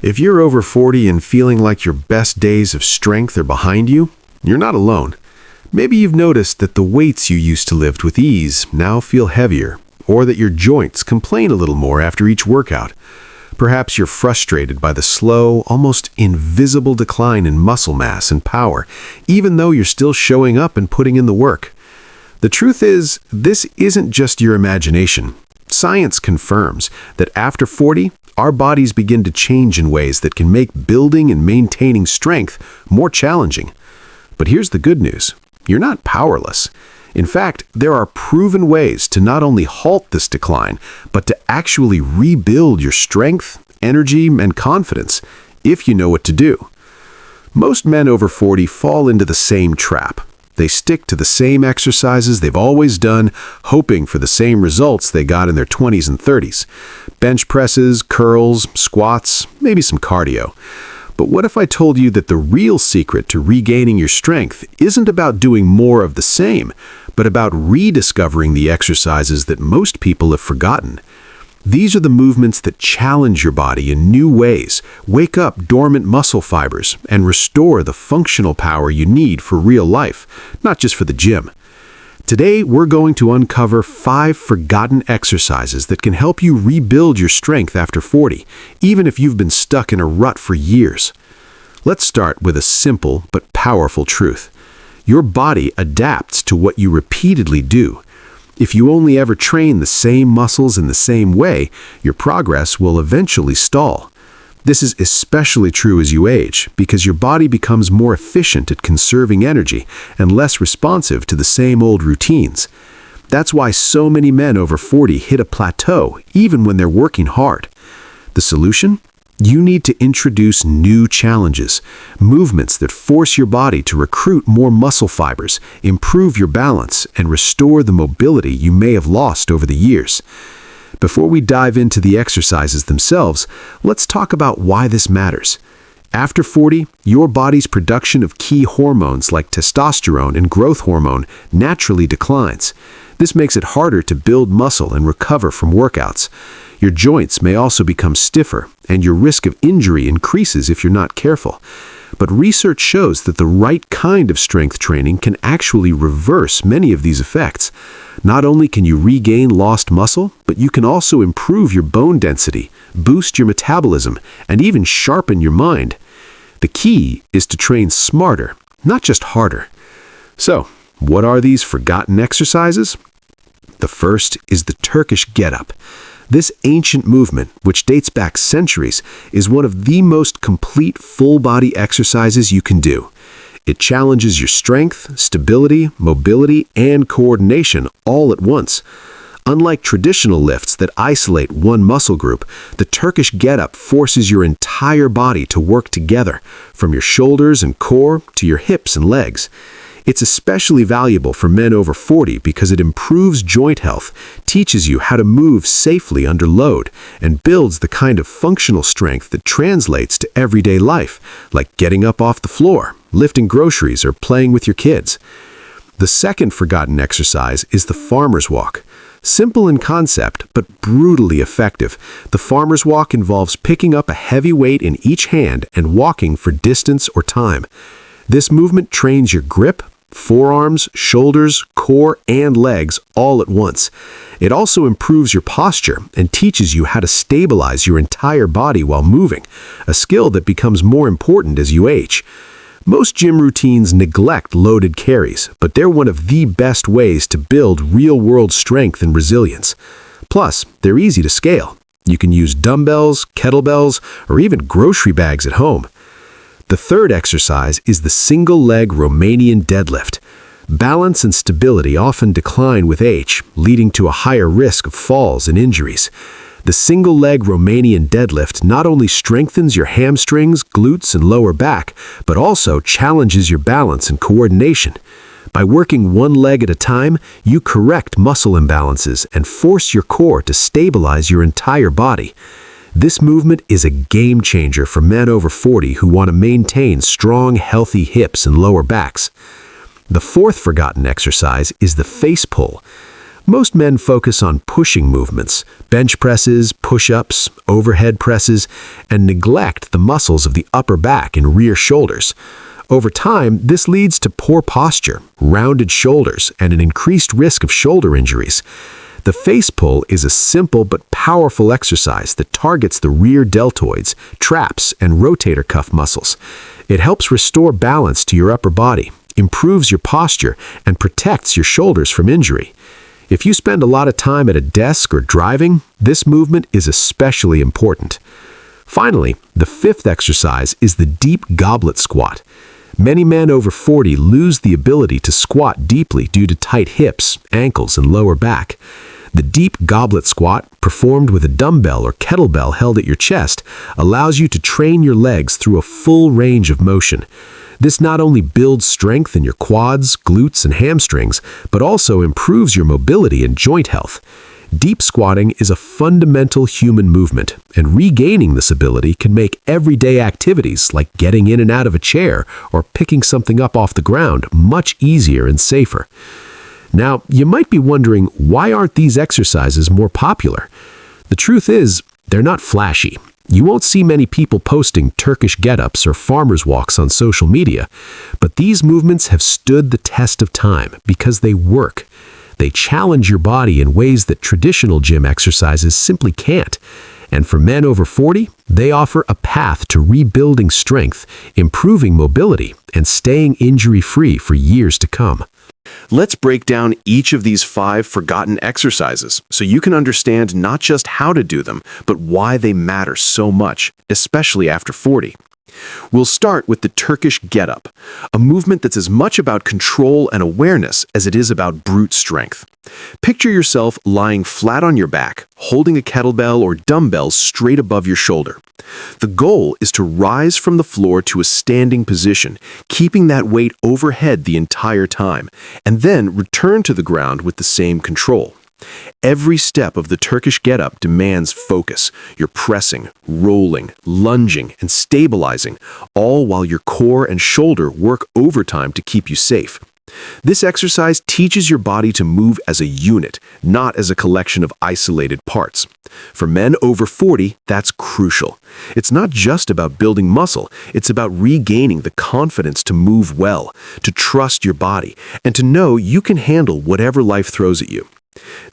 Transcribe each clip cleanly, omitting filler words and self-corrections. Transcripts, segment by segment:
If you're over 40 and feeling like your best days of strength are behind you, you're not alone. Maybe you've noticed that the weights you used to lift with ease now feel heavier, or that your joints complain a little more after each workout. Perhaps you're frustrated by the slow, almost invisible decline in muscle mass and power, even though you're still showing up and putting in the work. The truth is, this isn't just your imagination. Science confirms that after 40, our bodies begin to change in ways that can make building and maintaining strength more challenging. But here's the good news. You're not powerless. In fact, there are proven ways to not only halt this decline, but to actually rebuild your strength, energy, and confidence, if you know what to do. Most men over 40 fall into the same trap. They stick to the same exercises they've always done, hoping for the same results they got in their 20s and 30s. Bench presses, curls, squats, maybe some cardio. But what if I told you that the real secret to regaining your strength isn't about doing more of the same, but about rediscovering the exercises that most people have forgotten? These are the movements that challenge your body in new ways, wake up dormant muscle fibers, and restore the functional power you need for real life, not just for the gym. Today, we're going to uncover 5 forgotten exercises that can help you rebuild your strength after 40, even if you've been stuck in a rut for years. Let's start with a simple but powerful truth. Your body adapts to what you repeatedly do. If you only ever train the same muscles in the same way, your progress will eventually stall. This is especially true as you age, because your body becomes more efficient at conserving energy and less responsive to the same old routines. That's why so many men over 40 hit a plateau, even when they're working hard. The solution? You need to introduce new challenges, movements that force your body to recruit more muscle fibers, improve your balance, and restore the mobility you may have lost over the years. Before we dive into the exercises themselves, let's talk about why this matters. After 40, your body's production of key hormones like testosterone and growth hormone naturally declines. This makes it harder to build muscle and recover from workouts. Your joints may also become stiffer, and your risk of injury increases if you're not careful. But research shows that the right kind of strength training can actually reverse many of these effects. Not only can you regain lost muscle, but you can also improve your bone density, boost your metabolism, and even sharpen your mind. The key is to train smarter, not just harder. So, what are these forgotten exercises? The first is the Turkish Get-Up. This ancient movement, which dates back centuries, is one of the most complete full-body exercises you can do. It challenges your strength, stability, mobility, and coordination all at once. Unlike traditional lifts that isolate one muscle group, the Turkish Get-Up forces your entire body to work together, from your shoulders and core to your hips and legs. It's especially valuable for men over 40 because it improves joint health, teaches you how to move safely under load, and builds the kind of functional strength that translates to everyday life, like getting up off the floor, lifting groceries, or playing with your kids. The second forgotten exercise is the farmer's walk. Simple in concept, but brutally effective, the farmer's walk involves picking up a heavy weight in each hand and walking for distance or time. This movement trains your grip, forearms, shoulders, core, and legs all at once. It also improves your posture and teaches you how to stabilize your entire body while moving, a skill that becomes more important as you age. Most gym routines neglect loaded carries, but they're one of the best ways to build real-world strength and resilience. Plus, they're easy to scale. You can use dumbbells, kettlebells, or even grocery bags at home. The third exercise is the single-leg Romanian deadlift. Balance and stability often decline with age, leading to a higher risk of falls and injuries. The single-leg Romanian deadlift not only strengthens your hamstrings, glutes, and lower back, but also challenges your balance and coordination. By working one leg at a time, you correct muscle imbalances and force your core to stabilize your entire body. This movement is a game changer for men over 40 who want to maintain strong, healthy hips and lower backs. The fourth forgotten exercise is the face pull. Most men focus on pushing movements, bench presses, push-ups, overhead presses, and neglect the muscles of the upper back and rear shoulders. Over time, this leads to poor posture, rounded shoulders, and an increased risk of shoulder injuries. The face pull is a simple but powerful exercise that targets the rear deltoids, traps, and rotator cuff muscles. It helps restore balance to your upper body, improves your posture, and protects your shoulders from injury. If you spend a lot of time at a desk or driving, this movement is especially important. Finally, the fifth exercise is the Deep Goblet Squat. Many men over 40 lose the ability to squat deeply due to tight hips, ankles, and lower back. The Deep Goblet Squat, performed with a dumbbell or kettlebell held at your chest, allows you to train your legs through a full range of motion. This not only builds strength in your quads, glutes, and hamstrings, but also improves your mobility and joint health. Deep squatting is a fundamental human movement, and regaining this ability can make everyday activities like getting in and out of a chair or picking something up off the ground much easier and safer. Now, you might be wondering, why aren't these exercises more popular? The truth is, they're not flashy. You won't see many people posting Turkish get-ups or farmer's walks on social media, but these movements have stood the test of time because they work. They challenge your body in ways that traditional gym exercises simply can't. And for men over 40, they offer a path to rebuilding strength, improving mobility, and staying injury-free for years to come. Let's break down each of these 5 forgotten exercises so you can understand not just how to do them, but why they matter so much, especially after 40. We'll start with the Turkish Get-Up, a movement that's as much about control and awareness as it is about brute strength. Picture yourself lying flat on your back, holding a kettlebell or dumbbells straight above your shoulder. The goal is to rise from the floor to a standing position, keeping that weight overhead the entire time, and then return to the ground with the same control. Every step of the Turkish Get-Up demands focus. You're pressing, rolling, lunging, and stabilizing, all while your core and shoulder work overtime to keep you safe. This exercise teaches your body to move as a unit, not as a collection of isolated parts. For men over 40, that's crucial. It's not just about building muscle, it's about regaining the confidence to move well, to trust your body, and to know you can handle whatever life throws at you.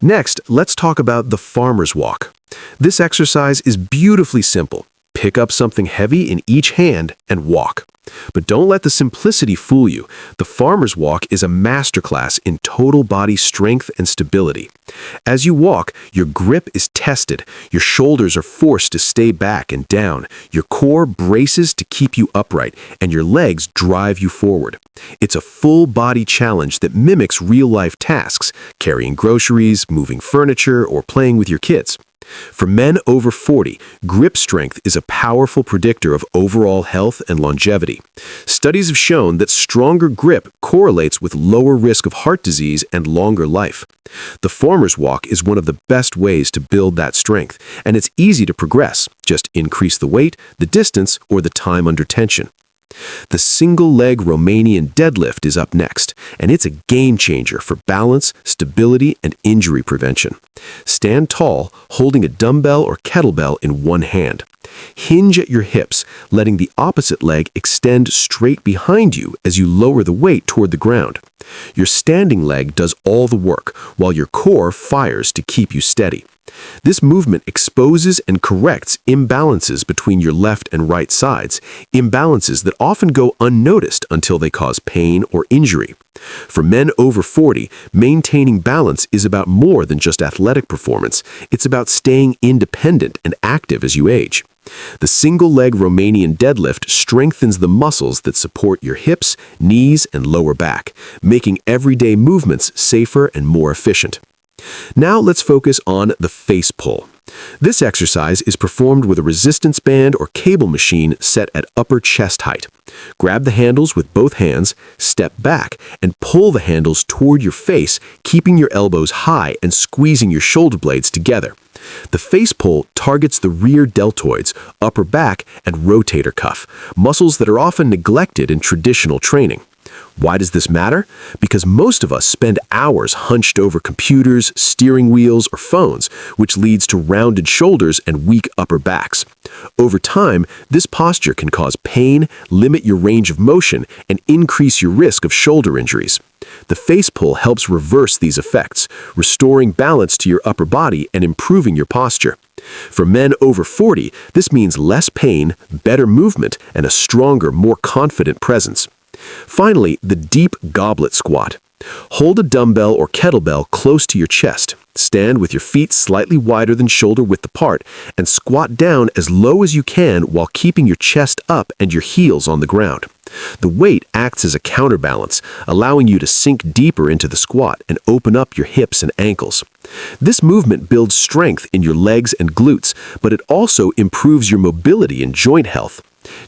Next, let's talk about the farmer's walk. This exercise is beautifully simple. Pick up something heavy in each hand and walk. But don't let the simplicity fool you. The farmer's walk is a masterclass in total body strength and stability. As you walk, your grip is tested, your shoulders are forced to stay back and down, your core braces to keep you upright, and your legs drive you forward. It's a full body challenge that mimics real-life tasks, carrying groceries, moving furniture, or playing with your kids. For men over 40, grip strength is a powerful predictor of overall health and longevity. Studies have shown that stronger grip correlates with lower risk of heart disease and longer life. The farmer's walk is one of the best ways to build that strength, and it's easy to progress. Just increase the weight, the distance, or the time under tension. The single-leg Romanian deadlift is up next, and it's a game-changer for balance, stability, and injury prevention. Stand tall, holding a dumbbell or kettlebell in one hand. Hinge at your hips, letting the opposite leg extend straight behind you as you lower the weight toward the ground. Your standing leg does all the work, while your core fires to keep you steady. This movement exposes and corrects imbalances between your left and right sides, imbalances that often go unnoticed until they cause pain or injury. For men over 40, maintaining balance is about more than just athletic performance. It's about staying independent and active as you age. The single-leg Romanian deadlift strengthens the muscles that support your hips, knees, and lower back, making everyday movements safer and more efficient. Now let's focus on the face pull. This exercise is performed with a resistance band or cable machine set at upper chest height. Grab the handles with both hands, step back, and pull the handles toward your face, keeping your elbows high and squeezing your shoulder blades together. The face pull targets the rear deltoids, upper back, and rotator cuff, muscles that are often neglected in traditional training. Why does this matter? Because most of us spend hours hunched over computers, steering wheels, or phones, which leads to rounded shoulders and weak upper backs. Over time, this posture can cause pain, limit your range of motion, and increase your risk of shoulder injuries. The face pull helps reverse these effects, restoring balance to your upper body and improving your posture. For men over 40, this means less pain, better movement, and a stronger, more confident presence. Finally, the Deep Goblet Squat. Hold a dumbbell or kettlebell close to your chest. Stand with your feet slightly wider than shoulder width apart and squat down as low as you can while keeping your chest up and your heels on the ground. The weight acts as a counterbalance, allowing you to sink deeper into the squat and open up your hips and ankles. This movement builds strength in your legs and glutes, but it also improves your mobility and joint health.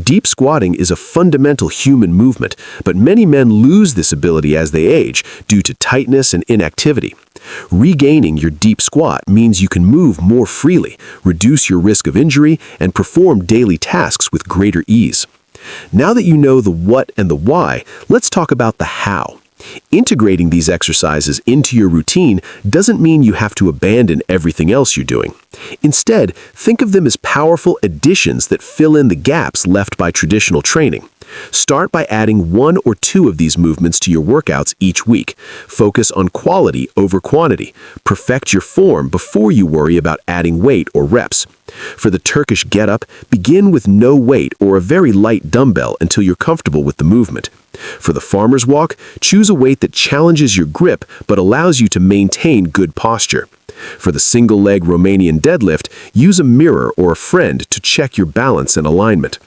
Deep squatting is a fundamental human movement, but many men lose this ability as they age due to tightness and inactivity. Regaining your deep squat means you can move more freely, reduce your risk of injury, and perform daily tasks with greater ease. Now that you know the what and the why, let's talk about the how. Integrating these exercises into your routine doesn't mean you have to abandon everything else you're doing. Instead, think of them as powerful additions that fill in the gaps left by traditional training. Start by adding 1 or 2 of these movements to your workouts each week. Focus on quality over quantity. Perfect your form before you worry about adding weight or reps. For the Turkish Get-Up, begin with no weight or a very light dumbbell until you're comfortable with the movement. For the farmer's walk, choose a weight that challenges your grip but allows you to maintain good posture. For the single-leg Romanian deadlift, use a mirror or a friend to check your balance and alignment.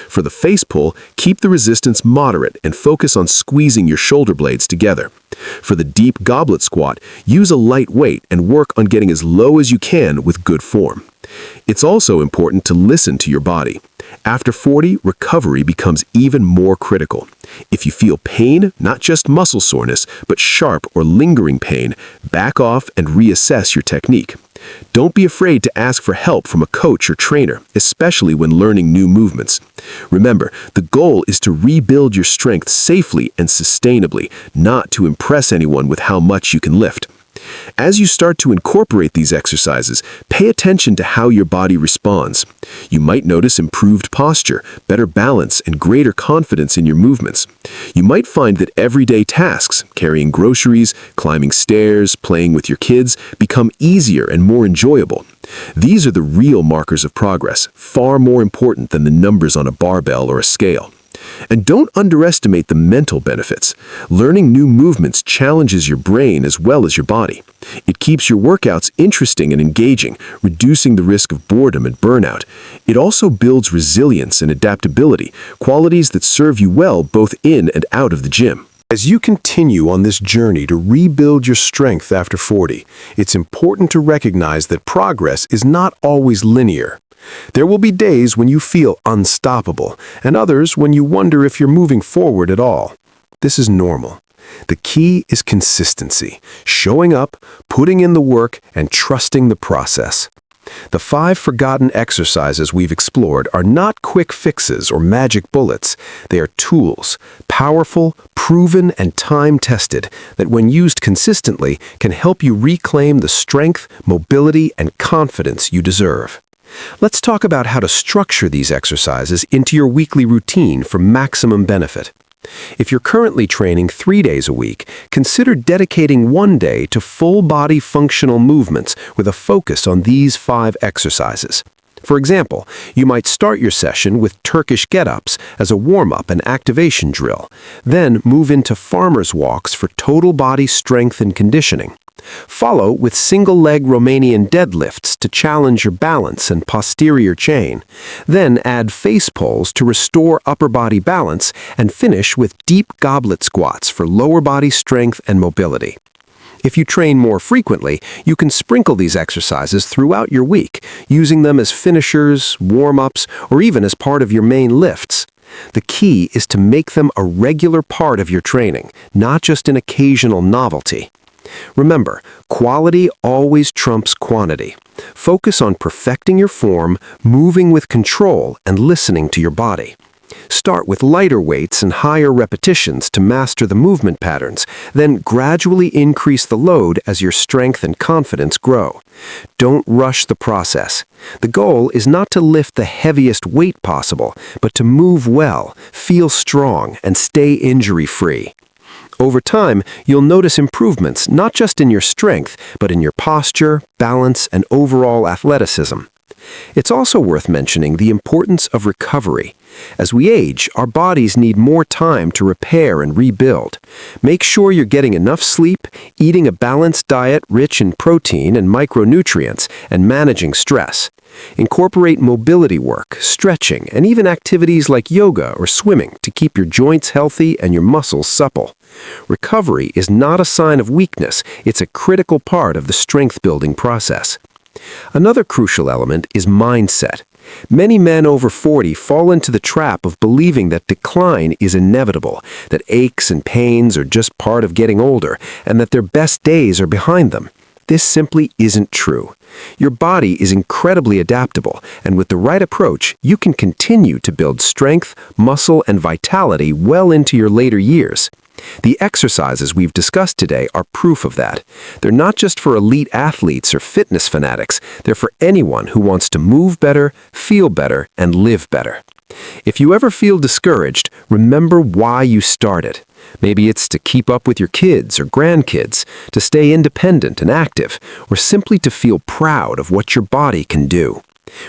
For the face pull, keep the resistance moderate and focus on squeezing your shoulder blades together. For the deep goblet squat, use a light weight and work on getting as low as you can with good form. It's also important to listen to your body. After 40, recovery becomes even more critical. If you feel pain, not just muscle soreness, but sharp or lingering pain, back off and reassess your technique. Don't be afraid to ask for help from a coach or trainer, especially when learning new movements. Remember, the goal is to rebuild your strength safely and sustainably, not to impress anyone with how much you can lift. As you start to incorporate these exercises, pay attention to how your body responds. You might notice improved posture, better balance, and greater confidence in your movements. You might find that everyday tasks, carrying groceries, climbing stairs, playing with your kids, become easier and more enjoyable. These are the real markers of progress, far more important than the numbers on a barbell or a scale. And don't underestimate the mental benefits. Learning new movements challenges your brain as well as your body. It keeps your workouts interesting and engaging, reducing the risk of boredom and burnout. It also builds resilience and adaptability, qualities that serve you well both in and out of the gym. As you continue on this journey to rebuild your strength after 40, it's important to recognize that progress is not always linear. There will be days when you feel unstoppable, and others when you wonder if you're moving forward at all. This is normal. The key is consistency, showing up, putting in the work, and trusting the process. The 5 forgotten exercises we've explored are not quick fixes or magic bullets. They are tools, powerful, proven, and time-tested, that when used consistently can help you reclaim the strength, mobility, and confidence you deserve. Let's talk about how to structure these exercises into your weekly routine for maximum benefit. If you're currently training 3 days a week, consider dedicating 1 day to full-body functional movements with a focus on these 5 exercises. For example, you might start your session with Turkish Get-Ups as a warm-up and activation drill, then move into farmer's walks for total body strength and conditioning. Follow with single-leg Romanian deadlifts to challenge your balance and posterior chain. Then add face pulls to restore upper body balance, and finish with deep goblet squats for lower body strength and mobility. If you train more frequently, you can sprinkle these exercises throughout your week, using them as finishers, warm-ups, or even as part of your main lifts. The key is to make them a regular part of your training, not just an occasional novelty. Remember, quality always trumps quantity. Focus on perfecting your form, moving with control, and listening to your body. Start with lighter weights and higher repetitions to master the movement patterns, then gradually increase the load as your strength and confidence grow. Don't rush the process. The goal is not to lift the heaviest weight possible, but to move well, feel strong, and stay injury-free. Over time, you'll notice improvements not just in your strength, but in your posture, balance, and overall athleticism. It's also worth mentioning the importance of recovery. As we age, our bodies need more time to repair and rebuild. Make sure you're getting enough sleep, eating a balanced diet rich in protein and micronutrients, and managing stress. Incorporate mobility work, stretching, and even activities like yoga or swimming to keep your joints healthy and your muscles supple. Recovery is not a sign of weakness, it's a critical part of the strength-building process. Another crucial element is mindset. Many men over 40 fall into the trap of believing that decline is inevitable, that aches and pains are just part of getting older, and that their best days are behind them. This simply isn't true. Your body is incredibly adaptable, and with the right approach, you can continue to build strength, muscle, and vitality well into your later years. The exercises we've discussed today are proof of that. They're not just for elite athletes or fitness fanatics, they're for anyone who wants to move better, feel better, and live better. If you ever feel discouraged, remember why you started. Maybe it's to keep up with your kids or grandkids, to stay independent and active, or simply to feel proud of what your body can do.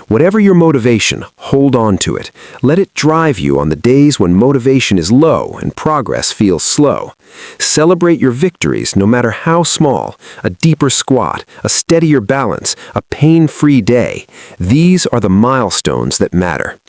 Whatever your motivation, hold on to it. Let it drive you on the days when motivation is low and progress feels slow. Celebrate your victories, no matter how small. A deeper squat, a steadier balance, a pain-free day. These are the milestones that matter.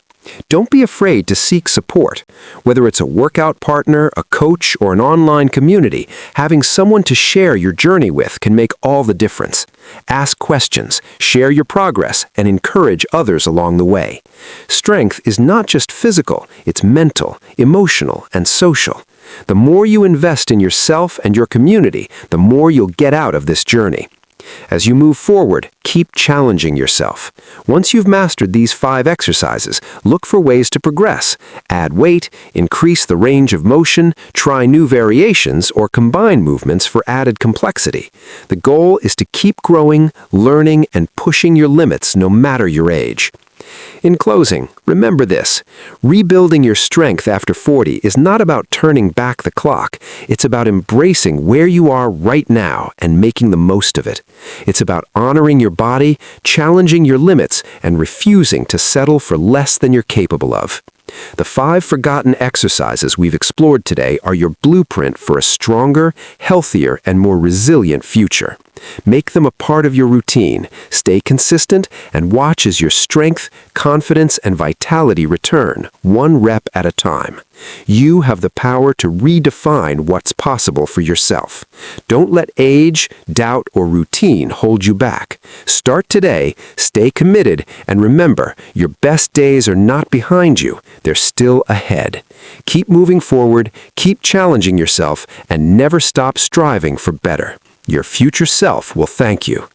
Don't be afraid to seek support. Whether it's a workout partner, a coach, or an online community, having someone to share your journey with can make all the difference. Ask questions, share your progress, and encourage others along the way. Strength is not just physical, it's mental, emotional, and social. The more you invest in yourself and your community, the more you'll get out of this journey. As you move forward, keep challenging yourself. Once you've mastered these 5 exercises, look for ways to progress. Add weight, increase the range of motion, try new variations, or combine movements for added complexity. The goal is to keep growing, learning, and pushing your limits no matter your age. In closing, remember this. Rebuilding your strength after 40 is not about turning back the clock. It's about embracing where you are right now and making the most of it. It's about honoring your body, challenging your limits, and refusing to settle for less than you're capable of. The 5 forgotten exercises we've explored today are your blueprint for a stronger, healthier, and more resilient future. Make them a part of your routine, stay consistent, and watch as your strength, confidence, and vitality return, 1 rep at a time. You have the power to redefine what's possible for yourself. Don't let age, doubt, or routine hold you back. Start today, stay committed, and remember, your best days are not behind you, they're still ahead. Keep moving forward, keep challenging yourself, and never stop striving for better. Your future self will thank you.